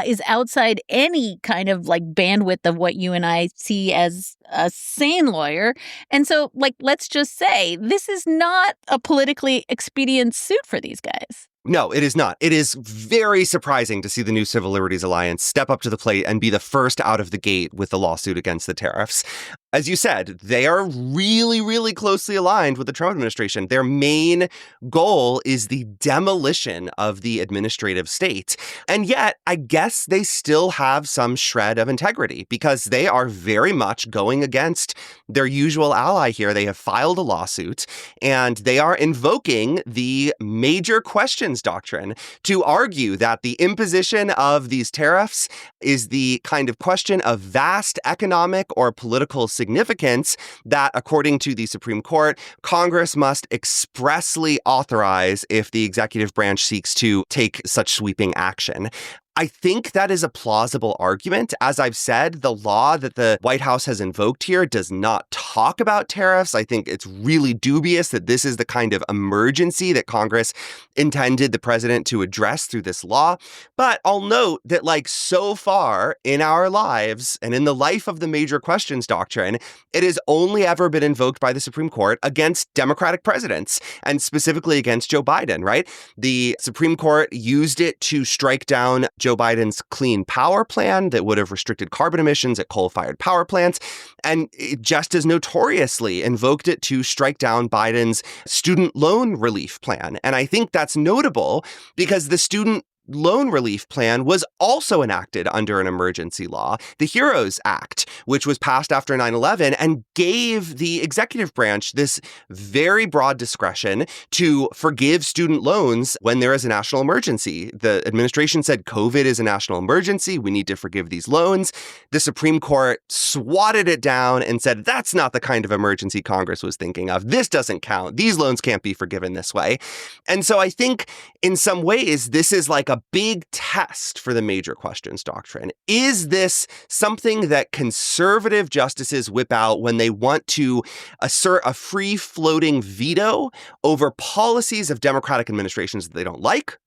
is outside any kind of bandwidth of what you and I see as a sane lawyer. And so, let's just say this is not a politically expedient suit for these guys. No, it is not. It is very surprising to see the New Civil Liberties Alliance step up to the plate and be the first out of the gate with the lawsuit against the tariffs. As you said, they are really, really closely aligned with the Trump administration. Their main goal is the demolition of the administrative state. And yet, I guess they still have some shred of integrity because they are very much going against their usual ally here. They have filed a lawsuit and they are invoking the major questions doctrine to argue that the imposition of these tariffs is the kind of question of vast economic or political significance that, according to the Supreme Court, Congress must expressly authorize if the executive branch seeks to take such sweeping action. I think that is a plausible argument. As I've said, the law that the White House has invoked here does not talk about tariffs. I think it's really dubious that this is the kind of emergency that Congress intended the president to address through this law. But I'll note that, so far in our lives and in the life of the major questions doctrine, it has only ever been invoked by the Supreme Court against Democratic presidents, and specifically against Joe Biden, right? The Supreme Court used it to strike down Joe Biden's Clean Power Plan that would have restricted carbon emissions at coal-fired power plants, and it just as notoriously invoked it to strike down Biden's student loan relief plan. And I think that's notable because the student loan relief plan was also enacted under an emergency law, the HEROES Act, which was passed after 9/11 and gave the executive branch this very broad discretion to forgive student loans when there is a national emergency. The administration said COVID is a national emergency. We need to forgive these loans. The Supreme Court swatted it down and said, that's not the kind of emergency Congress was thinking of. This doesn't count. These loans can't be forgiven this way. And so I think in some ways, this is like a a big test for the major questions doctrine. Is this something that conservative justices whip out when they want to assert a free-floating veto over policies of Democratic administrations that they don't like?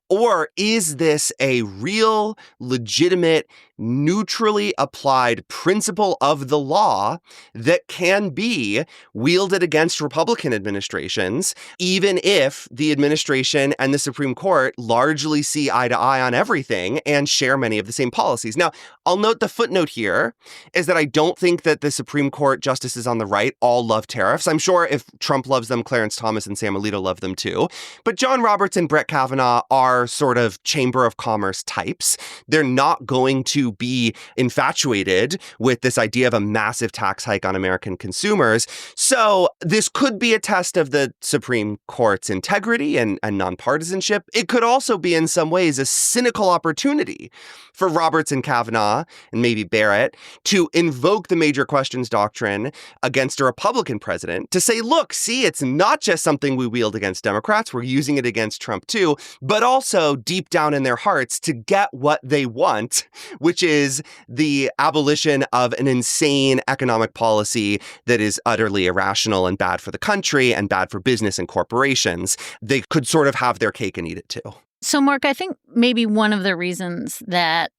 Or is this a real, legitimate, neutrally applied principle of the law that can be wielded against Republican administrations, even if the administration and the Supreme Court largely see eye to eye on everything and share many of the same policies? Now, I'll note the footnote here is that I don't think that the Supreme Court justices on the right all love tariffs. I'm sure if Trump loves them, Clarence Thomas and Sam Alito love them too. But John Roberts and Brett Kavanaugh are sort of Chamber of Commerce types. They're not going to be infatuated with this idea of a massive tax hike on American consumers. So this could be a test of the Supreme Court's integrity and nonpartisanship. It could also be in some ways a cynical opportunity for Roberts and Kavanaugh and maybe Barrett to invoke the major questions doctrine against a Republican president to say, look, see, it's not just something we wield against Democrats. We're using it against Trump too, but also deep down in their hearts to get what they want, which is the abolition of an insane economic policy that is utterly irrational and bad for the country and bad for business and corporations. They could sort of have their cake and eat it too. So, Mark, I think maybe one of the reasons that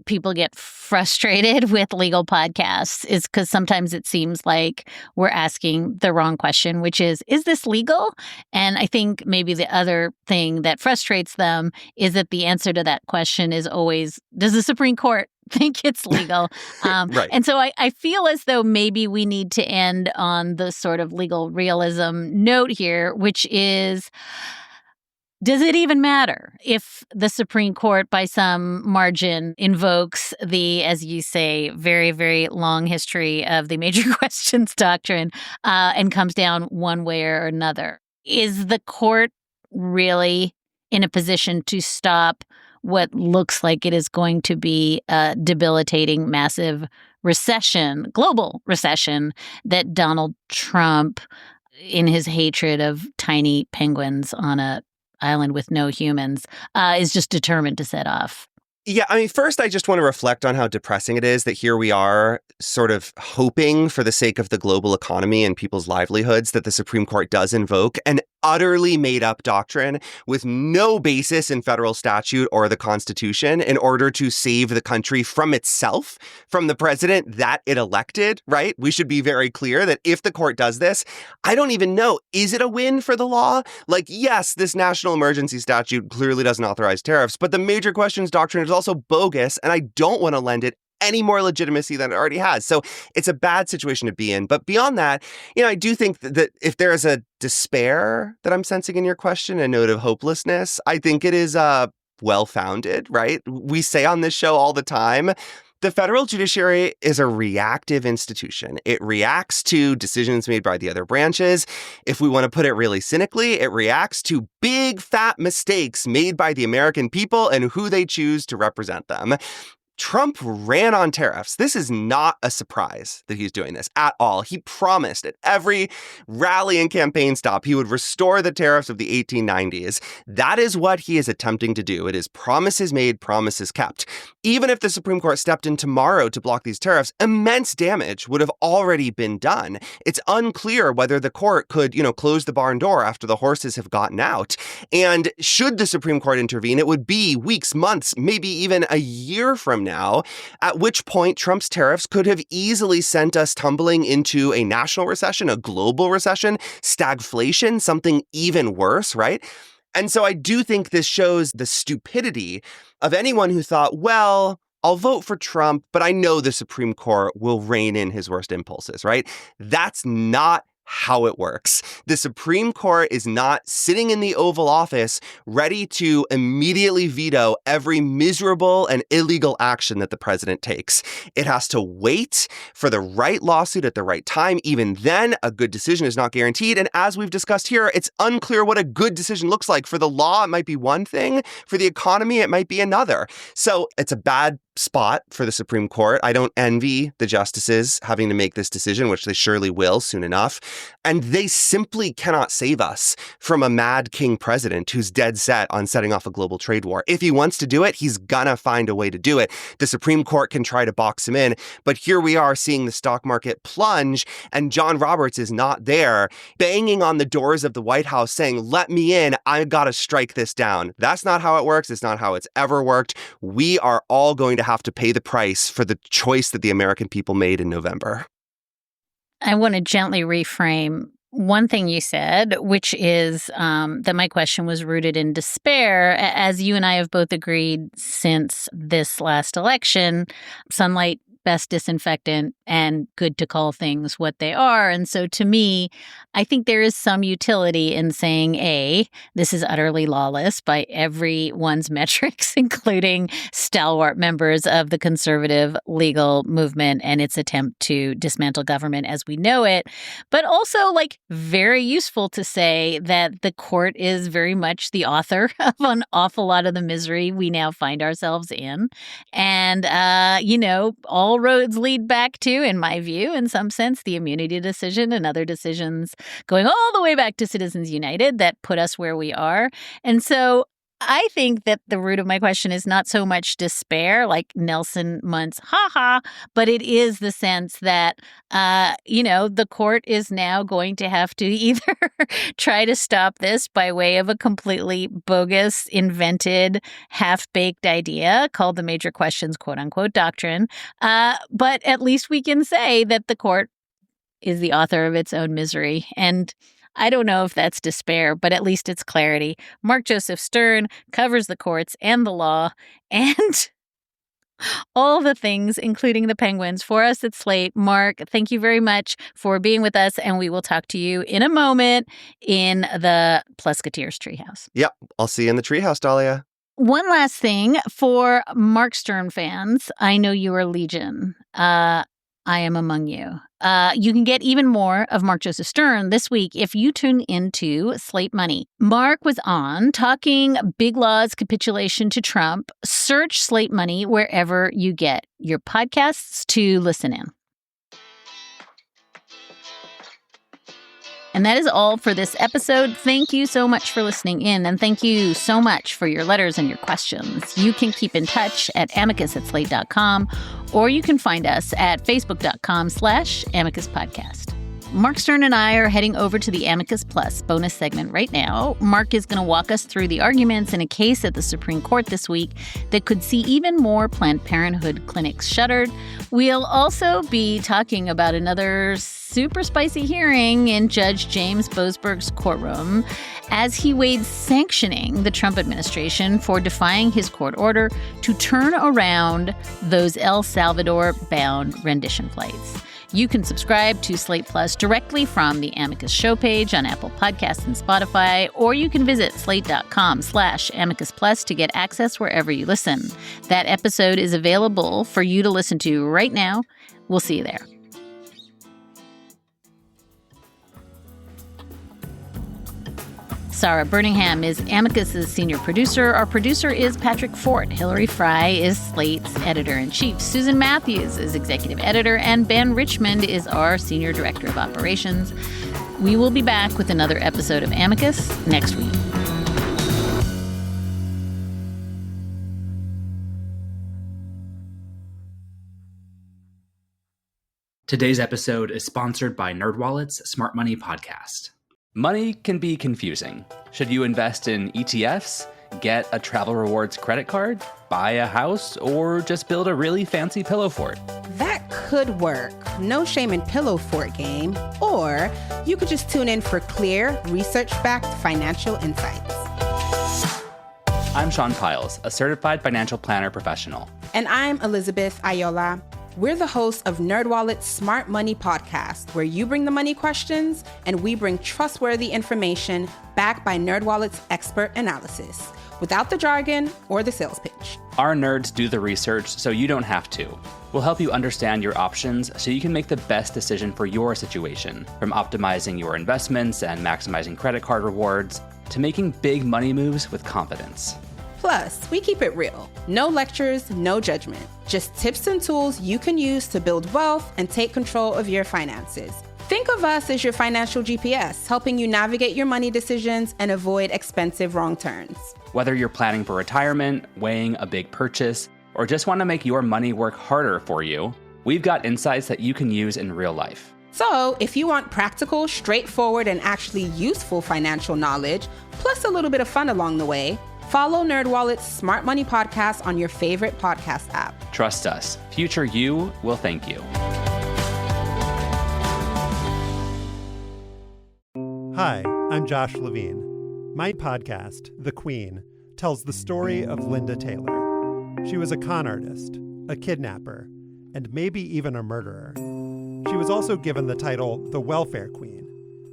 people get frustrated with legal podcasts is because sometimes it seems like we're asking the wrong question, which is this legal? And I think maybe the other thing that frustrates them is that the answer to that question is always, does the Supreme Court think it's legal? Right. And so I feel as though maybe we need to end on the sort of legal realism note here, which is, does it even matter if the Supreme Court, by some margin, invokes the, as you say, very, very long history of the major questions doctrine and comes down one way or another? Is the court really in a position to stop what looks like it is going to be a debilitating, massive recession, global recession that Donald Trump, in his hatred of tiny penguins on a island with no humans, is just determined to set off? Yeah, I mean, first, I just want to reflect on how depressing it is that here we are sort of hoping for the sake of the global economy and people's livelihoods that the Supreme Court does invoke an utterly made up doctrine with no basis in federal statute or the Constitution in order to save the country from itself, from the president that it elected, right? We should be very clear that if the court does this, I don't even know, is it a win for the law? Like, yes, this national emergency statute clearly doesn't authorize tariffs, but the major questions doctrine is also bogus, and I don't want to lend it any more legitimacy than it already has. So it's a bad situation to be in. But beyond that, I do think that if there is a despair that I'm sensing in your question, a note of hopelessness, I think it is well-founded, right? We say on this show all the time, the federal judiciary is a reactive institution. It reacts to decisions made by the other branches. If we want to put it really cynically, it reacts to big, fat mistakes made by the American people and who they choose to represent them. Trump ran on tariffs. This is not a surprise that he's doing this at all. He promised at every rally and campaign stop he would restore the tariffs of the 1890s. That is what he is attempting to do. It is promises made, promises kept. Even if the Supreme Court stepped in tomorrow to block these tariffs, immense damage would have already been done. It's unclear whether the court could, close the barn door after the horses have gotten out. And should the Supreme Court intervene, it would be weeks, months, maybe even a year from now, at which point Trump's tariffs could have easily sent us tumbling into a national recession, a global recession, stagflation, something even worse, right? And so I do think this shows the stupidity of anyone who thought, well, I'll vote for Trump, but I know the Supreme Court will rein in his worst impulses, right? That's not how it works. The Supreme Court is not sitting in the Oval Office ready to immediately veto every miserable and illegal action that the president takes. It has to wait for the right lawsuit at the right time. Even then, a good decision is not guaranteed. And as we've discussed here, it's unclear what a good decision looks like. For the law, it might be one thing. For the economy, it might be another. So it's a bad spot for the Supreme Court. I don't envy the justices having to make this decision, which they surely will soon enough. And they simply cannot save us from a mad king president who's dead set on setting off a global trade war. If he wants to do it, he's gonna find a way to do it. The Supreme Court can try to box him in, but here we are seeing the stock market plunge, and John Roberts is not there, banging on the doors of the White House saying, let me in, I gotta strike this down. That's not how it works. It's not how it's ever worked. We are all going to have to pay the price for the choice that the American people made in November. I want to gently reframe one thing you said, which is that my question was rooted in despair. As you and I have both agreed since this last election, sunlight, best disinfectant, and good to call things what they are. And so to me, I think there is some utility in saying, A, this is utterly lawless by everyone's metrics, including stalwart members of the conservative legal movement and its attempt to dismantle government as we know it, but also very useful to say that the court is very much the author of an awful lot of the misery we now find ourselves in. And, all roads lead back to, in my view, in some sense, the immunity decision and other decisions going all the way back to Citizens United that put us where we are. And so I think that the root of my question is not so much despair, like Nelson Muntz, but it is the sense that, the court is now going to have to either try to stop this by way of a completely bogus, invented, half-baked idea called the major questions, quote unquote, doctrine. But at least we can say that the court is the author of its own misery. And I don't know if that's despair, but at least it's clarity. Mark Joseph Stern covers the courts and the law and all the things, including the Penguins, for us at Slate. Mark, thank you very much for being with us, and we will talk to you in a moment in the Plesketeers Treehouse. Yep, I'll see you in the Treehouse, Dahlia. One last thing for Mark Stern fans. I know you are legion. I am among you. You can get even more of Mark Joseph Stern this week if you tune into Slate Money. Mark was on talking big law's capitulation to Trump. Search Slate Money wherever you get your podcasts to listen in. And that is all for this episode. Thank you so much for listening in, and thank you so much for your letters and your questions. You can keep in touch at amicus@slate.com, or you can find us at facebook.com/Amicus Podcast. Mark Stern and I are heading over to the Amicus Plus bonus segment right now. Mark is going to walk us through the arguments in a case at the Supreme Court this week that could see even more Planned Parenthood clinics shuttered. We'll also be talking about another super spicy hearing in Judge James Boasberg's courtroom as he weighs sanctioning the Trump administration for defying his court order to turn around those El Salvador-bound rendition flights. You can subscribe to Slate Plus directly from the Amicus show page on Apple Podcasts and Spotify, or you can visit slate.com/Amicus Plus to get access wherever you listen. That episode is available for you to listen to right now. We'll see you there. Sarah Birmingham is Amicus's senior producer. Our producer is Patrick Fort. Hillary Fry is Slate's editor-in-chief. Susan Matthews is executive editor, and Ben Richmond is our senior director of operations. We will be back with another episode of Amicus next week. Today's episode is sponsored by NerdWallet's Smart Money Podcast. Money can be confusing. Should you invest in ETFs, get a travel rewards credit card, buy a house, or just build a really fancy pillow fort? That could work. No shame in pillow fort game. Or you could just tune in for clear, research-backed financial insights. I'm Sean Piles, a certified financial planner professional. And I'm Elizabeth Ayola. We're the hosts of NerdWallet's Smart Money Podcast, where you bring the money questions and we bring trustworthy information backed by NerdWallet's expert analysis, without the jargon or the sales pitch. Our nerds do the research so you don't have to. We'll help you understand your options so you can make the best decision for your situation, from optimizing your investments and maximizing credit card rewards to making big money moves with confidence. Plus, we keep it real. No lectures, no judgment. Just tips and tools you can use to build wealth and take control of your finances. Think of us as your financial GPS, helping you navigate your money decisions and avoid expensive wrong turns. Whether you're planning for retirement, weighing a big purchase, or just want to make your money work harder for you, we've got insights that you can use in real life. So, if you want practical, straightforward, and actually useful financial knowledge, plus a little bit of fun along the way, follow NerdWallet's Smart Money Podcast on your favorite podcast app. Trust us, future you will thank you. Hi, I'm Josh Levine. My podcast, The Queen, tells the story of Linda Taylor. She was a con artist, a kidnapper, and maybe even a murderer. She was also given the title the Welfare Queen,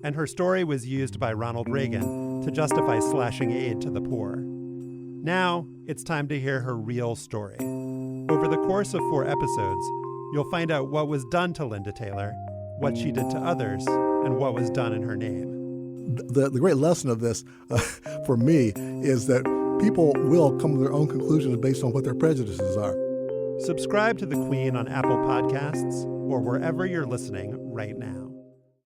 and her story was used by Ronald Reagan to justify slashing aid to the poor. Now, it's time to hear her real story. Over the course of 4 episodes, you'll find out what was done to Linda Taylor, what she did to others, and what was done in her name. The great lesson of this, for me, is that people will come to their own conclusions based on what their prejudices are. Subscribe to The Queen on Apple Podcasts or wherever you're listening right now.